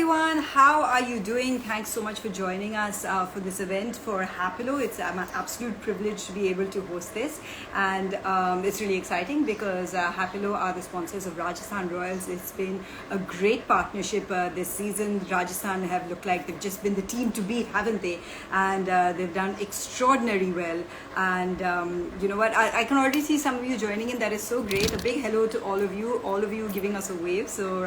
everyone, how are you doing? Thanks so much for joining us for this event for Happilo. It's an absolute privilege to be able to host this, and it's really exciting because Happilo are the sponsors of Rajasthan Royals. It's been a great partnership this season. Rajasthan have looked like they've just been the team to beat, haven't they? And they've done extraordinarily well. And you know what? I can already see some of you joining in. That is so great. A big hello to all of you giving us a wave. So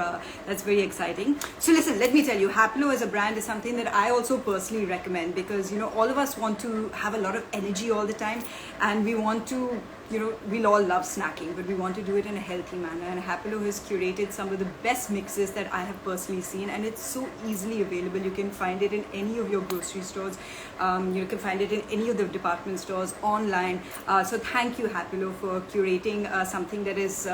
that's very exciting. So listen, let me tell you, Happilo as a brand is something that I also personally recommend because, you know, all of us want to have a lot of energy all the time, and we want to, you know, we'll all love snacking, but we want to do it in a healthy manner. And Happilo has curated some of the best mixes that I have personally seen, and it's so easily available. You can find it in any of your grocery stores. You can find it in any of the department stores, online. So thank you, Happilo, for curating something that is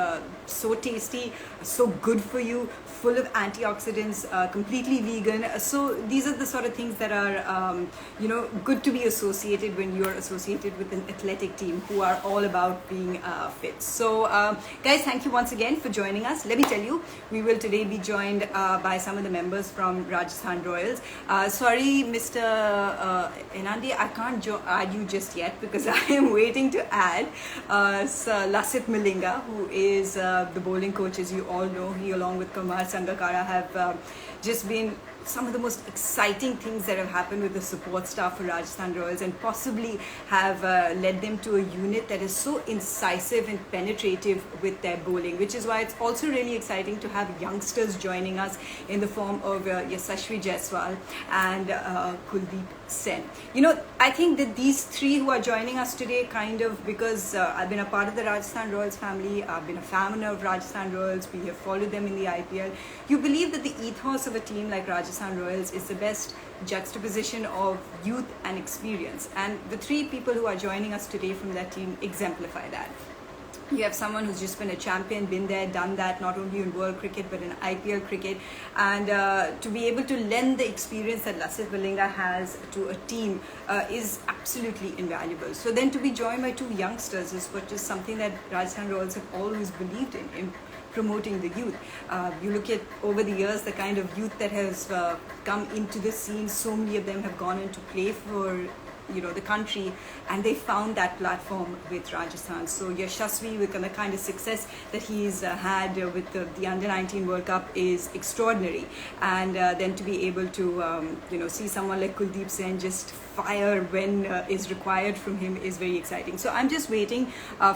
so tasty, so good for you, full of antioxidants, completely vegan. So these are the sort of things that are, you know, good to be associated when you're associated with an athletic team who are all about being fit. So guys, thank you once again for joining us. Let me tell you, we will today be joined by some of the members from Rajasthan Royals. Sorry, Mr. Enandi, I can't add you just yet because I am waiting to add Sir Lasit Malinga, who is the bowling coach, as you all know. He, along with Kumar Sangakkara, have just been some of the most exciting things that have happened with the support staff for Rajasthan Royals, and possibly have led them to a unit that is so incisive and penetrative with their bowling, which is why it's also really exciting to have youngsters joining us in the form of Yashasvi Jaiswal and Kuldeep Sen. You know, I think that these three who are joining us today, kind of, because I've been a part of the Rajasthan Royals family, I've been a fan of Rajasthan Royals, we have followed them in the IPL. You believe that the ethos of a team like Rajasthan Royals is the best juxtaposition of youth and experience, and the three people who are joining us today from that team exemplify that. You have someone who's just been a champion, been there, done that, not only in world cricket but in IPL cricket, and to be able to lend the experience that Lasit Malinga has to a team is absolutely invaluable. So then to be joined by two youngsters is what is something that Rajasthan Royals have always believed in promoting the youth. You look at over the years the kind of youth that has come into the scene. So many of them have gone in to play for, you know, the country, and they found that platform with Rajasthan. So Yashasvi, with the kind of success that he's had with the Under-19 World Cup, is extraordinary. And then to be able to you know, see someone like Kuldeep Sen just fire when is required from him is very exciting. So I'm just waiting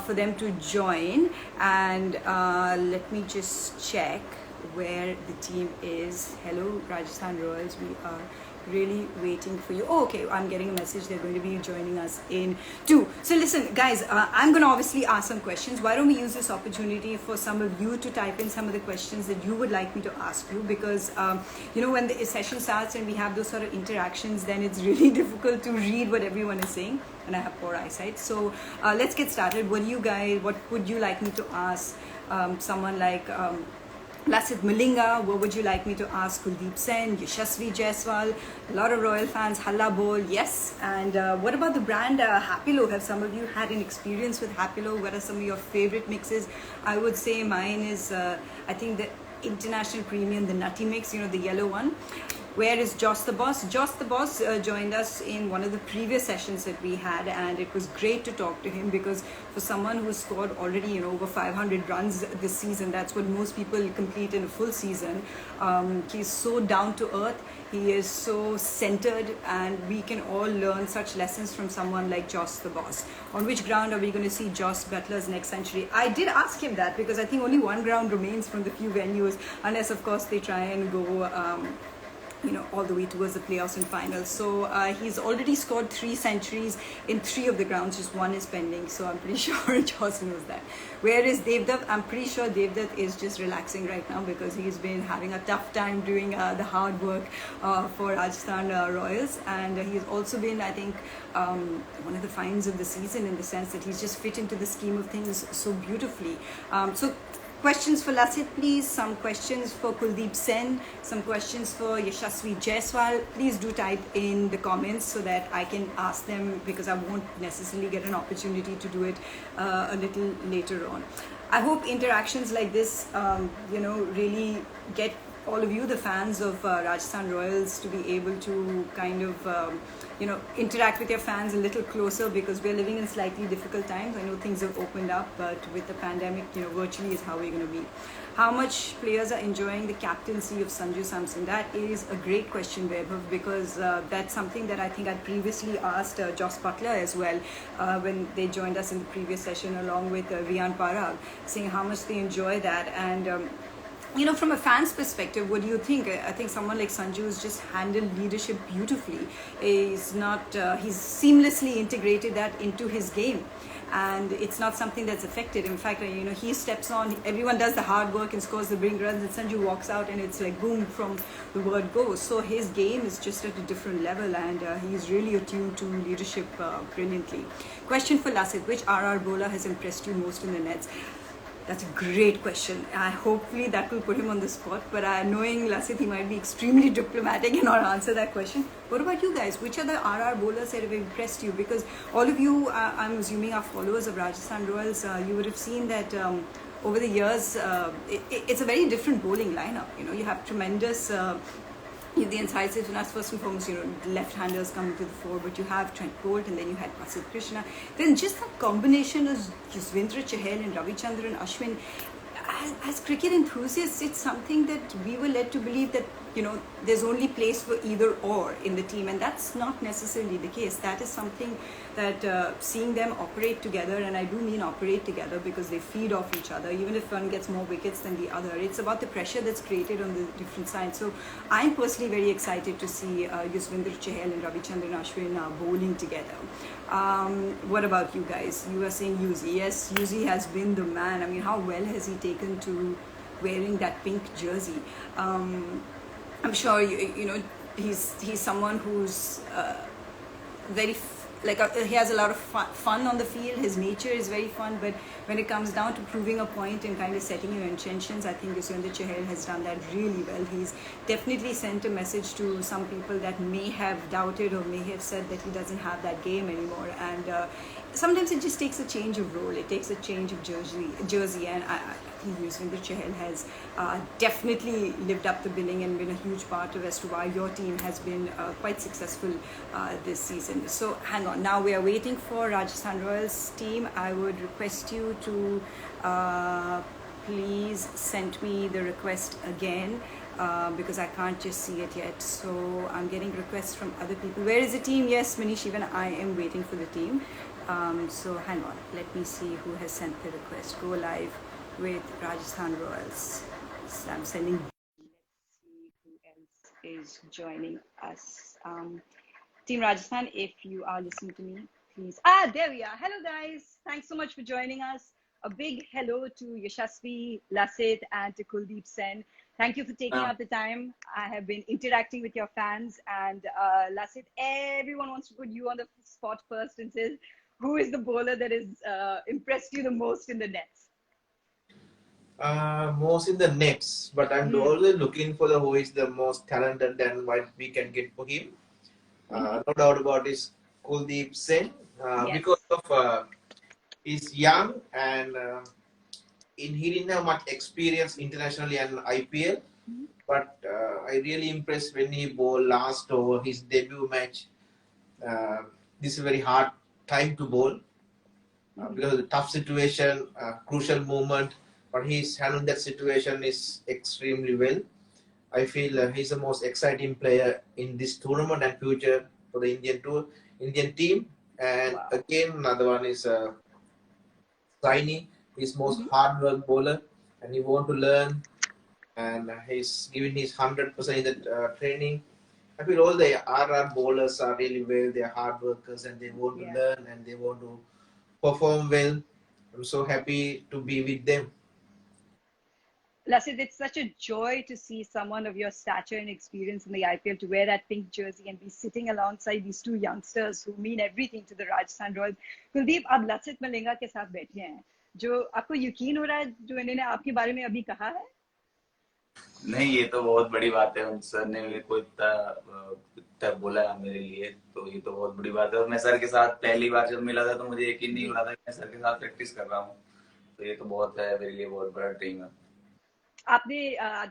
for them to join, and let me just check where the team is. Hello, Rajasthan Royals, we are really waiting for you. Oh, okay, I'm getting a message they're going to be joining us in too. So listen guys, I'm going to obviously ask some questions. Why don't we use this opportunity for some of you to type in some of the questions that you would like me to ask you, because you know, when the session starts and we have those sort of interactions, then it's really difficult to read what everyone is saying, and I have poor eyesight. So let's get started. What would you like me to ask someone like Lasit Malinga? What would you like me to ask Kuldeep Sen, Yashasvi Jaiswal? A lot of Royal fans, Halla Bol, yes. And what about the brand Happilo? Have some of you had an experience with Happilo? What are some of your favorite mixes? I would say mine is, I think, the International Premium, the Nutty Mix, you know, the yellow one. Where is Joss the Boss? Joss the Boss joined us in one of the previous sessions that we had, and it was great to talk to him, because for someone who scored already, you know, over 500 runs this season, that's what most people complete in a full season. He's so down to earth, he is so centered, and we can all learn such lessons from someone like Joss the Boss. On which ground are we going to see Joss Butler's next century? I did ask him that, because I think only one ground remains from the few venues, unless of course they try and go you know, all the way towards the playoffs and finals. So he's already scored 3 centuries in 3 of the grounds, just one is pending. So I'm pretty sure Joss knows that. Where is Devdutt? I'm pretty sure Devdutt is just relaxing right now, because he's been having a tough time doing the hard work for Rajasthan Royals. And he's also been, I think, one of the finds of the season, in the sense that he's just fit into the scheme of things so beautifully. So questions for Lasit, please. Some questions for Kuldeep Sen. Some questions for Yashasvi Jaiswal. Please do type in the comments so that I can ask them, because I won't necessarily get an opportunity to do it a little later on. I hope interactions like this, you know, really get all of you, the fans of Rajasthan Royals, to be able to kind of, interact with your fans a little closer, because we're living in slightly difficult times. I know things have opened up, but with the pandemic, virtually is how we're going to be. How much players are enjoying the captaincy of Sanju Samson? That is a great question, Vaibhav, because that's something that I think I'd previously asked Joss Butler as well when they joined us in the previous session along with Rian Parag, saying how much they enjoy that. And from a fan's perspective, what do you think? I think someone like Sanju has just handled leadership beautifully. He's seamlessly integrated that into his game. And it's not something that's affected. In fact, he steps on, everyone does the hard work and scores the big runs, and Sanju walks out and it's like boom from the word go. So his game is just at a different level, and he's really attuned to leadership brilliantly. Question for Lasith: which RR bowler has impressed you most in the nets? That's a great question. Hopefully that will put him on the spot. But knowing Lasith, he might be extremely diplomatic and not answer that question. What about you guys? Which are the RR bowlers that have impressed you? Because all of you, I'm assuming, are followers of Rajasthan Royals. You would have seen that over the years, it's a very different bowling lineup. You have tremendous... the incisive, and that's first and foremost, left-handers coming to the fore, but you have Trent Bolt, and then you had Prasidh Krishna. Then just that combination of Yuzvendra Chahal and Ravichandran Ashwin, as cricket enthusiasts, it's something that we were led to believe that, there's only place for either or in the team, and that's not necessarily the case. That is something that seeing them operate together, and I do mean operate together because they feed off each other, even if one gets more wickets than the other. It's about the pressure that's created on the different sides. So I'm personally very excited to see Yuzvendra Chahal and Ravichandran Ashwin bowling together. What about you guys? You were saying Yuzi. Yes, Yuzi has been the man. I mean, how well has he taken to wearing that pink jersey? I'm sure he's someone who's very he has a lot of fun on the field. His nature is very fun, but when it comes down to proving a point and kind of setting your intentions, I think Yuzvendra Chahal has done that really well. He's definitely sent a message to some people that may have doubted or may have said that he doesn't have that game anymore. And sometimes it just takes a change of role. It takes a change of jersey, and I think Yuzvendra Chahal has definitely lived up the billing and been a huge part of as to why your team has been quite successful this season. So hang on, now we are waiting for Rajasthan Royals team. I would request you to please send me the request again. Because I can't just see it yet. So I'm getting requests from other people. Where is the team? Yes, Manish, even I am waiting for the team. So hang on, let me see who has sent the request. Go live with Rajasthan Royals. So I'm sending. Let's see who else is joining us. Team Rajasthan, if you are listening to me, please. There we are. Hello guys. Thanks so much for joining us. A big hello to Yashasvi, Lasith, and to Kuldeep Sen. Thank you for taking out the time. I have been interacting with your fans, and Lasith, everyone wants to put you on the spot first and says, who is the bowler that has impressed you the most in the nets? Most in the nets, but I'm always looking for who is the most talented and what we can get for him. No doubt about his Kuldeep Sen, because of he's young and he didn't have much experience internationally and IPL. But I really impressed when he bowled last over his debut match. This is a very hard time to bowl because of the tough situation, crucial moment. But he's handled that situation is extremely well. I feel he's the most exciting player in this tournament and future for the Indian team. And again, another one is Saini. He's most hard work bowler, and he want to learn. And he's giving his 100% in the training. I feel all the RR bowlers are really well. They're hard workers and they want to learn and they want to perform well. I'm so happy to be with them. Lasith, it's such a joy to see someone of your stature and experience in the IPL to wear that pink jersey and be sitting alongside these two youngsters who mean everything to the Rajasthan Royals. Kuldeep, आप लसित मलिंगा के साथ बैठे हैं, जो आपको यकीन हो रहा है जो इन्होंने आपके बारे में अभी कहा है? नहीं, ये तो बहुत बड़ी बात है। उन सर ने मेरे को इतना बोला मेरे लिए, तो ये तो बहुत बड़ी बात है। और मैं सर के साथ पहली बार जब मिला था तो मुझे यकीन नहीं हो रहा था कि मैं सर के साथ प्रैक्टिस कर रहा हूँ। तो ये तो बहुत है मेरे लिए, बहुत बड़ा ड्रीम है। आपने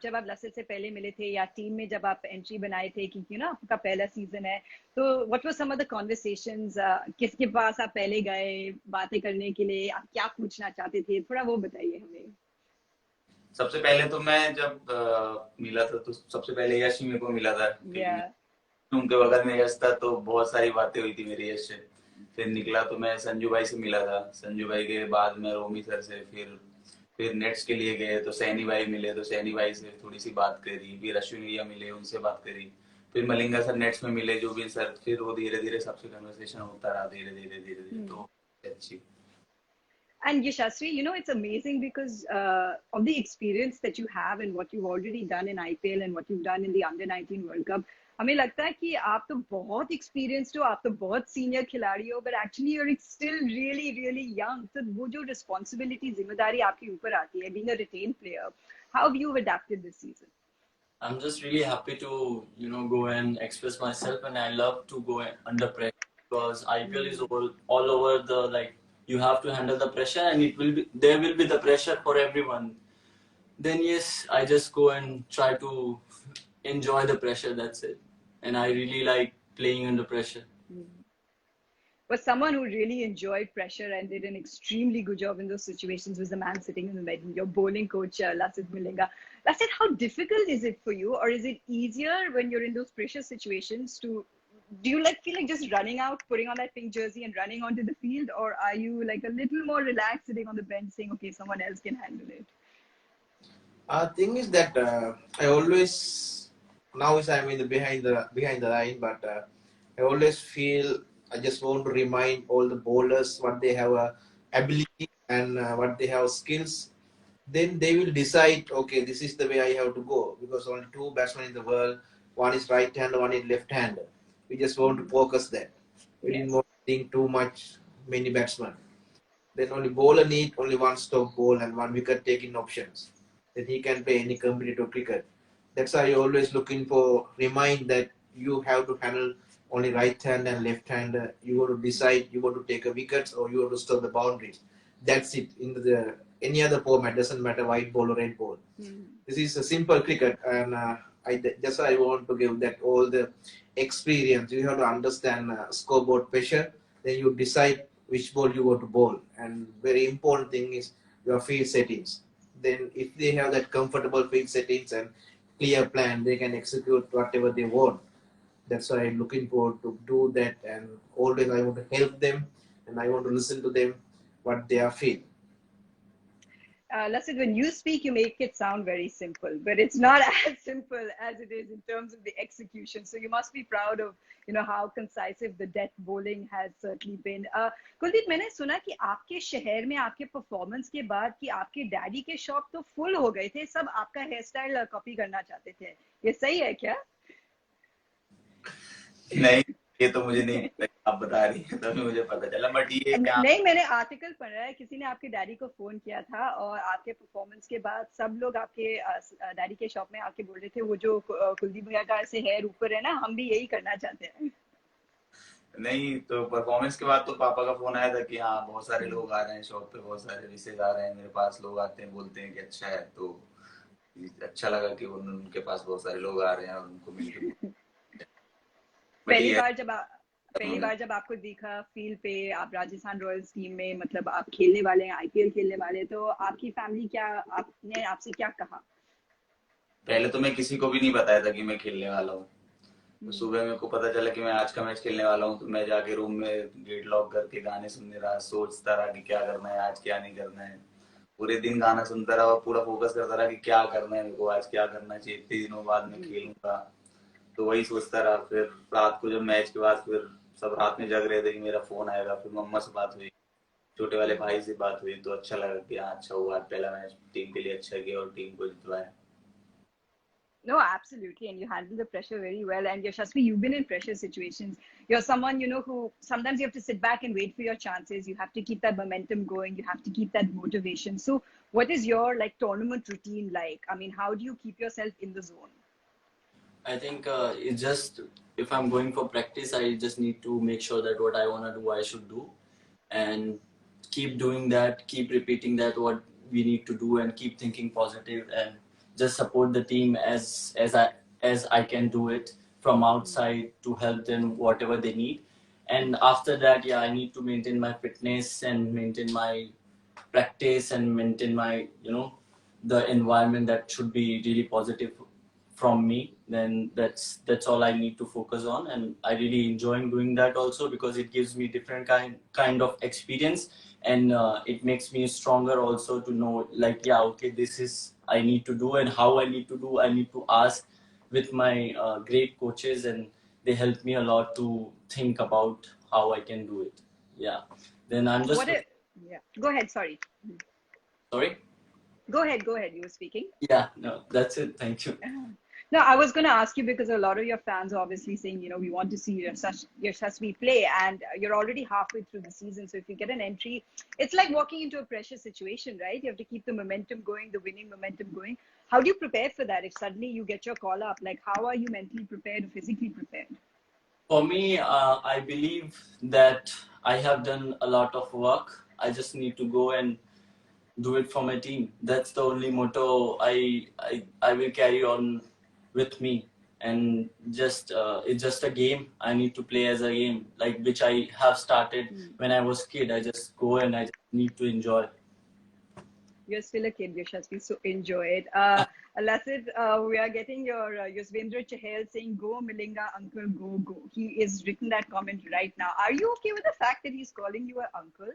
जब आप लसित से पहले मिले थे या टीम में जब आप एंट्री बनाए थे क्योंकि ना आपका पहला सीजन है, तो what were some of the conversations, किसके पास आप पहले गए बातें करने के लिए, आप क्या पूछना चाहते थे, थोड़ा वो बताइए हमें। सबसे पहले तो मैं जब मिला था तो सबसे पहले यश ही मेरे को मिला था, क्योंकि या उनके बगल में यश था तो बहुत सारी बातें हुई थी मेरी यश से। फिर निकला तो मैं संजू भाई से मिला था, संजू भाई के बाद में रोमी सर से, फिर नेट्स के लिए गए तो सैनी भाई मिले तो सैनी भाई से थोड़ी सी बात करी, फिर अश्विन भैया मिले उनसे बात करी, फिर मलिंगा सर नेट्स में मिले जो भी सर, फिर वो धीरे धीरे सबसे कन्वर्सेशन होता रहा धीरे धीरे धीरे धीरे, तो अच्छी। And Yashasvi, you know, it's amazing because of the experience that you have and what you've already done in IPL and what you've done in the Under-19 World Cup. हमें लगता है कि आप तो बहुत experienced हो, आप तो बहुत senior खिलाड़ी हो, but actually you're still really, really young. तो वो जो responsibility, जिम्मेदारी आपके ऊपर आती है, being a retained player, how have you adapted this season? I'm just really happy to, go and express myself, and I love to go under pressure because IPL is all over the, like, you have to handle the pressure, and there will be the pressure for everyone. Then yes, I just go and try to enjoy the pressure. That's it, and I really like playing under pressure. But someone who really enjoyed pressure and did an extremely good job in those situations was the man sitting in the middle, your bowling coach, Lasit Mulinga. Lasit, how difficult is it for you, or is it easier when you're in those pressure situations to, do you feel like just running out, putting on that pink jersey and running onto the field, or are you like a little more relaxed sitting on the bench saying, okay, someone else can handle it? Thing is that I always, now I'm in the behind the line, but I always feel I just want to remind all the bowlers what they have ability and what they have skills. Then they will decide, okay, this is the way I have to go, because only two batsmen in the world, one is right hander, one is left hander. We just want to focus that. We didn't want to think too much many batsmen. Then only bowler need only one stop ball and one wicket taking options. Then he can play any competitive cricket. That's why you always looking for remind that you have to handle only right hand and left hand. You got to decide you want to take a wickets or you want to stop the boundaries. That's it. In the any other format doesn't matter white ball or red ball. This is a simple cricket, and I want to give that all the experience. You have to understand scoreboard pressure. Then you decide which ball you want to bowl, and very important thing is your field settings. Then if they have that comfortable field settings and clear plan, they can execute whatever they want. That's why I'm looking forward to do that, and always I want to help them and I want to listen to them what they are feeling. Lasit, when you speak, you make it sound very simple, but it's not as simple as it is in terms of the execution. So you must be proud of, how concisive the death bowling has certainly been. Kuldeep, मैंने सुना कि आपके शहर में आपके performance के बाद कि आपके डैडी के शॉप तो फुल हो गए थे, सब आपका हेयर स्टाइल कॉपी करना चाहते थे, ये सही है क्या? नहीं, ये तो मुझे नहीं पता, आप बता रही हैं तभी मुझे पता चला, बट ये क्या नहीं, मैंने आर्टिकल पढ़ा है, किसी ने आपके डैडी को फोन किया था और आपके परफॉर्मेंस के बाद सब लोग आपके डैडी के शॉप में आके बोल रहे थे वो जो कुलदीप भैया का ऐसे हेयर ऊपर है ना, हम भी यही करना चाहते हैं। नहीं, तो परफॉर्मेंस के बाद तो पापा का फोन आया था कि हाँ बहुत सारे लोग आ रहे हैं शॉप पे, बहुत सारे रिश्तेदार हैं मेरे पास, लोग आते हैं बोलते हैं कि अच्छा है, तो अच्छा लगा कि उनके पास बहुत सारे लोग आ रहे हैं और उनको मिलकर पहली बार जब आपको दिखा फील्ड पे, आप राजस्थान रॉयल्स टीम में, मतलब आप खेलने वाले हैं, आईपीएल खेलने वाले, तो आपकी फैमिली आपने आपसे क्या कहा? पहले तो मैं किसी को भी नहीं बताया था कि मैं खेलने वाला हूँ। तो सुबह मेरे को पता चला कि मैं आज का मैच खेलने वाला हूँ, तो मैं जाके रूम में गेट लॉक करके गाने सुनने रहा, सोचता रहा कि क्या करना है आज, क्या नहीं करना है। पूरे दिन गाना सुनता रहा और पूरा फोकस करता रहा कि क्या करना है मेरे को आज, क्या करना चाहिए, इतने दिनों बाद मैं खेलूंगा, तो वही सोचता रहा। फिर रात को जब मैच के बाद फिर सब रात में जग रहे थे कि मेरा फोन आएगा, फिर मम्मा से बात हुई, छोटे वाले भाई से बात हुई, तो अच्छा लगा कि हाँ अच्छा हुआ, पहला मैच टीम के लिए अच्छा किया और टीम को जितवाया। No, absolutely. And you handle the pressure very well. And Yashasvi, you've been in pressure situations. You're someone, who sometimes you have to sit back and wait for your chances. You have to keep that momentum going. You have to keep that motivation. So what is your tournament routine like? I mean, how do you keep yourself in the zone? I think it's just, if I'm going for practice, I just need to make sure that what I want to do, I should do. And keep doing that, keep repeating that, what we need to do, and keep thinking positive, and just support the team as I can do it from outside to help them whatever they need. And after that, yeah, I need to maintain my fitness and maintain my practice and maintain my, the environment that should be really positive from me. Then that's all I need to focus on, and I really enjoying doing that also, because it gives me different kind of experience, and it makes me stronger also to know, like, yeah, okay, this is I need to do, and how I need to do, I need to ask with my great coaches, and they help me a lot to think about how I can do it. Yeah. Then I'm just yeah, go ahead, sorry. sorry. Go ahead, you were speaking. Yeah, no, that's it. Thank you. No, I was going to ask you, because a lot of your fans are obviously saying, we want to see Yashasvi play, and you're already halfway through the season. So if you get an entry, it's like walking into a pressure situation, right? You have to keep the momentum going, the winning momentum going. How do you prepare for that? If suddenly you get your call up, like, how are you mentally prepared or physically prepared? For me, I believe that I have done a lot of work. I just need to go and do it for my team. That's the only motto I will carry on with me. And just it's just a game. I need to play as a game, like which I have started when I was kid. I just go and I just need to enjoy. You're still a kid, Yashasvi, so enjoy it. Lasit, we are getting your Yuzvendra Chahal saying, "Go Milinga, uncle, go, go." He is written that comment right now. Are you okay with the fact that he's calling you an uncle?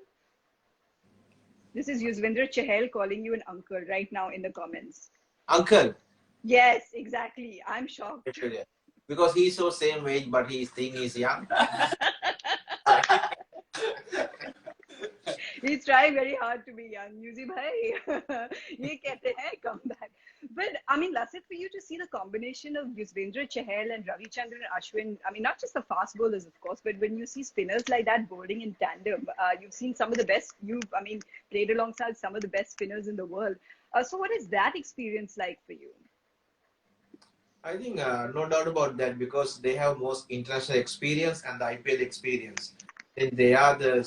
This is Yuzvendra Chahal calling you an uncle right now in the comments. Uncle. Yes, exactly. I'm shocked. Because he's so same age, but he thinks he's young. He's trying very hard to be young. Yuzi bhai, ye kehte hain, come back. But I mean, Lasit, for you to see the combination of Yuzvendra Chahal and Ravichandran Ashwin, I mean, not just the fast bowlers, of course, but when you see spinners like that bowling in tandem, you've seen some of the best, played alongside some of the best spinners in the world. So what is that experience like for you? I think no doubt about that, because they have most international experience and the IPL experience. And they are the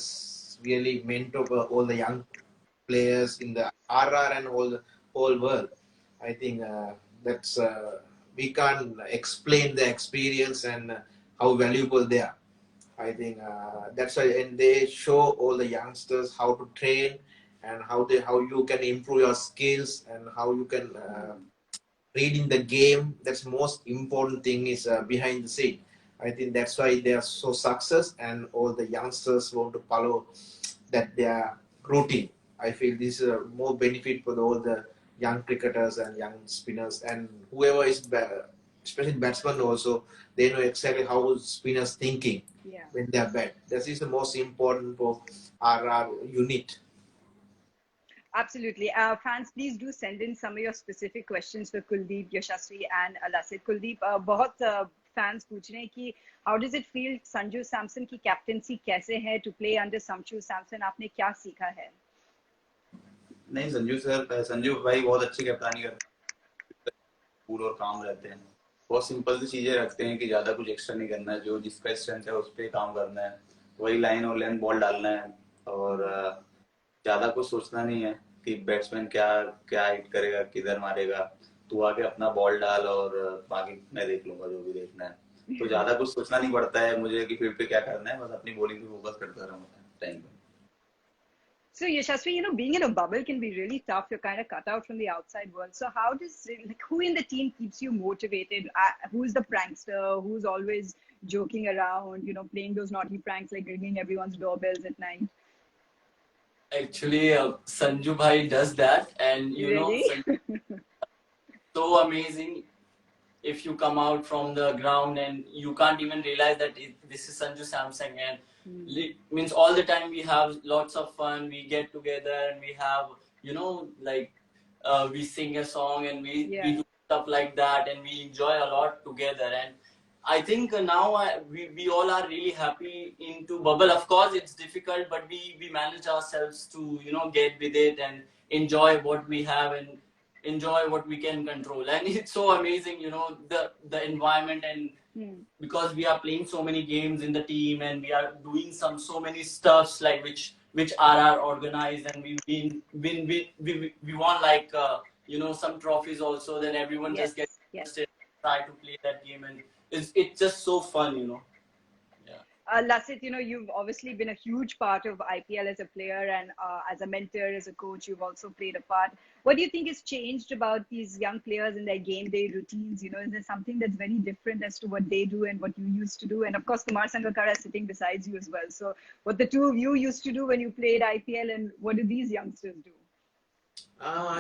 really mentor for all the young players in the RR and all the whole world. I think that's we can't explain the experience and how valuable they are. I think that's why, and they show all the youngsters how to train and how you can improve your skills and how you can reading the game. That's most important thing is behind the scene. I think that's why they are so success, and all the youngsters want to follow that their routine. I feel this is more benefit for all the young cricketers and young spinners, and whoever is especially batsmen also, they know exactly how spinners thinking when they are bad. This is the most important for our unit. Absolutely. Fans, please do send in some of your specific questions for Kuldeep, Yashasvi and Lasit. Kuldeep, बहुत fans पूछ रहे हैं कि how does it feel Sanju Samson की captaincy कैसे है to play under Sanju Samson? आपने क्या सीखा है? नहीं, संजू भाई बहुत अच्छी कप्तानी करते हैं, कूल और काम रहते हैं, बहुत सिंपल सी चीजें रखते हैं कि ज्यादा कुछ एक्स्ट्रा नहीं करना है, जो जिसका स्ट्रेंथ है उस पर काम करना है, वही लाइन और लेंथ बॉल डालना है, और ज्यादा कुछ सोचना नहीं है कि बैट्समैन क्या हिट करेगा, किधर मारेगा, तू आके अपना बॉल डाल और बाकी मैं देख लूंगा जो भी देखना है. तो ज्यादा कुछ सोचना नहीं पड़ता है मुझे कि फील्ड पे क्या करना है, बस अपनी बॉलिंग पे फोकस करता रहूंगा टाइम पे. So Yashasvi, being in a bubble can be really tough. You're kind of cut out from the outside world. So how who in the team keeps you motivated? Who's the prankster? Who's always joking around, playing those naughty pranks like ringing everyone's doorbells at night? Actually, Sanju bhai does that, and really? So amazing. If you come out from the ground and you can't even realize that this is Sanju Samsung, and means all the time we have lots of fun, we get together and we have, we sing a song and we do stuff like that, and we enjoy a lot together. And I think now we all are really happy into bubble. Of course, it's difficult, but we manage ourselves to, get with it and enjoy what we have and enjoy what we can control. And it's so amazing, the environment, and because we are playing so many games in the team and we are doing so many stuffs like which are organized, and we won like you know, some trophies also. Then everyone Yes, just gets yes. interested, try to play that game, and it's just so fun, you know. Yeah. Lasit, you know, you've obviously been a huge part of IPL as a player and as a mentor, as a coach, you've also played a part. What do you think has changed about these young players in their game day routines? You know, is there something that's very different as to what they do and what you used to do? And of course, Kumar Sangakkara is sitting beside you as well. So what the two of you used to do when you played IPL and what do these youngsters do?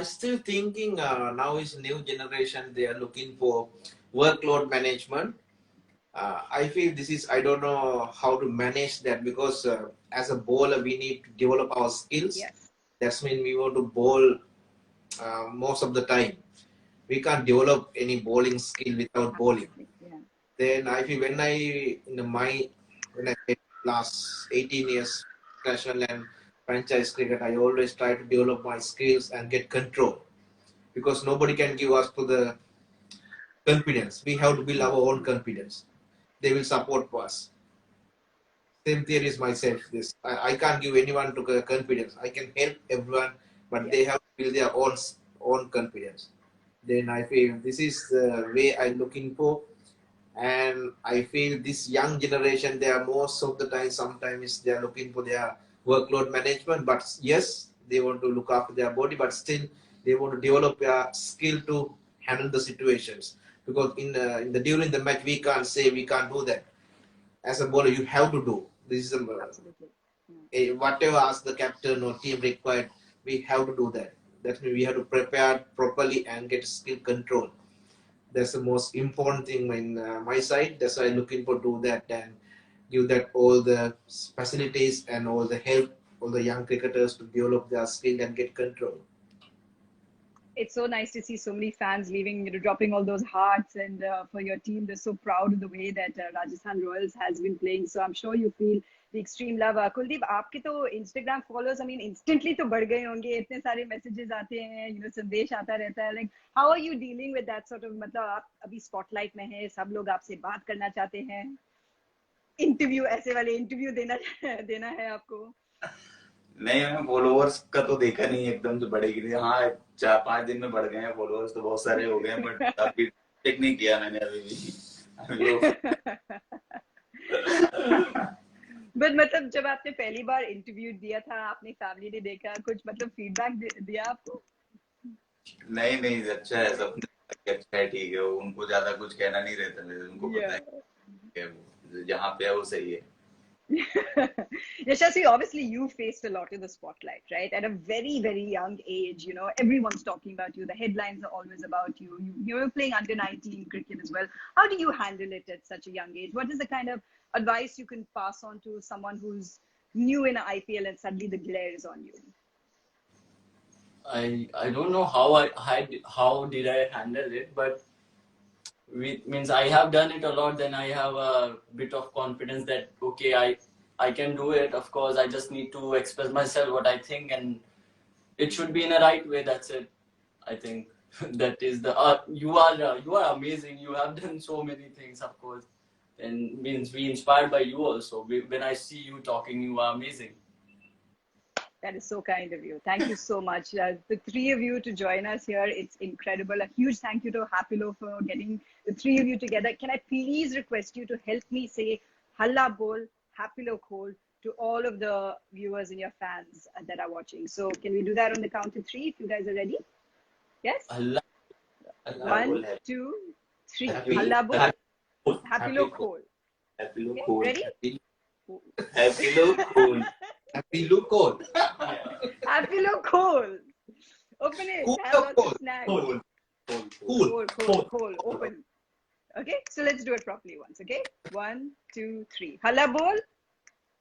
Still thinking now is new generation. They are looking for workload management. I feel this is, I don't know how to manage that because as a bowler we need to develop our skills. Yes, That's mean we want to bowl most of the time. We can't develop any bowling skill without bowling. absolutely. Yeah. Then I feel when when I played last 18 years national and franchise cricket, I always try to develop my skills and get control because nobody can give us to the confidence. We have to build our own confidence. They will support us. Same theory is myself. I can't give anyone to confidence. I can help everyone, but Yes. they have to build their own confidence. Then I feel this is the way I'm looking for, and I feel this young generation they are most of the time sometimes they are looking for their workload management. But yes, they want to look after their body, but still they want to develop their skill to handle the situations because in the during the match we can't say we can't do that as a bowler, you have to do. This is Absolutely. whatever as the captain or team required, we have to do that. That means we have to prepare properly and get skill control. That's the most important thing in my side. That's why I'm looking for do that and give that all the facilities and all the help, all the young cricketers to develop their skill and get control. It's so nice to see so many fans leaving, you know, dropping all those hearts and for your team. They're so proud of the way that Rajasthan Royals has been playing. So I'm sure you feel the extreme love. Kuldeep, आपके तो Instagram followers, I mean, instantly तो बढ़ गए होंगे. इतने सारे messages आते हैं, you know, संदेश आता रहता है. Like, how are you dealing with that sort of? मतलब आप अभी spotlight में हैं, सब लोग आपसे बात करना चाहते हैं. Interview ऐसे वाले interview देना देना है आपको. नहीं, मैं फॉलोअर्स का तो देखा नहीं एकदम से बढ़ेगी. हाँ, 4-5 दिन में बढ़ गए हैं फॉलोअर्स तो बहुत सारे हो गए हैं, बट अभी चेक नहीं किया मैंने अभी भी. बट मतलब जब आपने पहली बार इंटरव्यू दिया था, आपने फैमिली ने देखा, कुछ मतलब फीडबैक दिया आपको? नहीं नहीं, अच्छा है, सब अच्छा है, ठीक है. उनको ज्यादा कुछ कहना नहीं रहता, उनको पता है कि जहाँ पे है वो सही है. Yashasvi, obviously you faced a lot in the spotlight, right? At a very, very young age, you know, everyone's talking about you. The headlines are always about you. You were playing under 19 cricket as well. How do you handle it at such a young age? What is the kind of advice you can pass on to someone who's new in IPL and suddenly the glare is on you? I don't know how did I handle it, but means I have done it a lot. Then I have a bit of confidence that okay, I can do it. Of course, I just need to express myself what I think, and it should be in a right way. That's it. I think that is the you are amazing. You have done so many things, of course, and means we inspired by you also. When I see you talking, you are amazing. That is so kind of you. Thank you so much. The three of you to join us here, it's incredible. A huge thank you to Happilo for getting the three of you together. Can I please request you to help me say Halla Bol, Happilo Khol to all of the viewers and your fans that are watching. So can we do that on the count of three if you guys are ready? Yes? Allah, Allah 1, 2, 3. Happy- Halla Bol, Happy- Happilo Khol. Happy look Okay, cool. ready? Happy look cool. Happy look cool. Happilo Khol. Open it. Cool, Have lots cool. of snacks. Cool. Cool. Khol. Open. Okay, so let's do it properly once. Okay, 1, 2, 3. Halla Bol.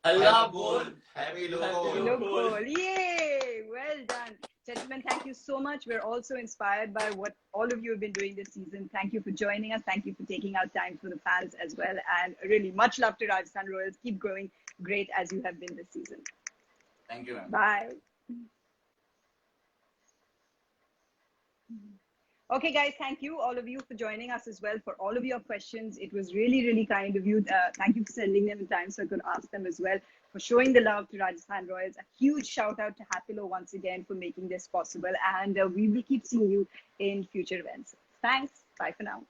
Allah bol. Happy look Happy cool. look- Look, yay! Well done. Gentlemen, thank you so much. We're also inspired by what all of you have been doing this season. Thank you for joining us. Thank you for taking out time for the fans as well. And really much love to Rajasthan Royals. Keep going great as you have been this season. Thank you, ma'am. Bye. Okay, guys, thank you, all of you, for joining us as well, for all of your questions. It was really, really kind of you. Thank you for sending them in time so I could ask them as well, for showing the love to Rajasthan Royals. A huge shout out to Happilo once again for making this possible. And we will keep seeing you in future events. Thanks. Bye for now.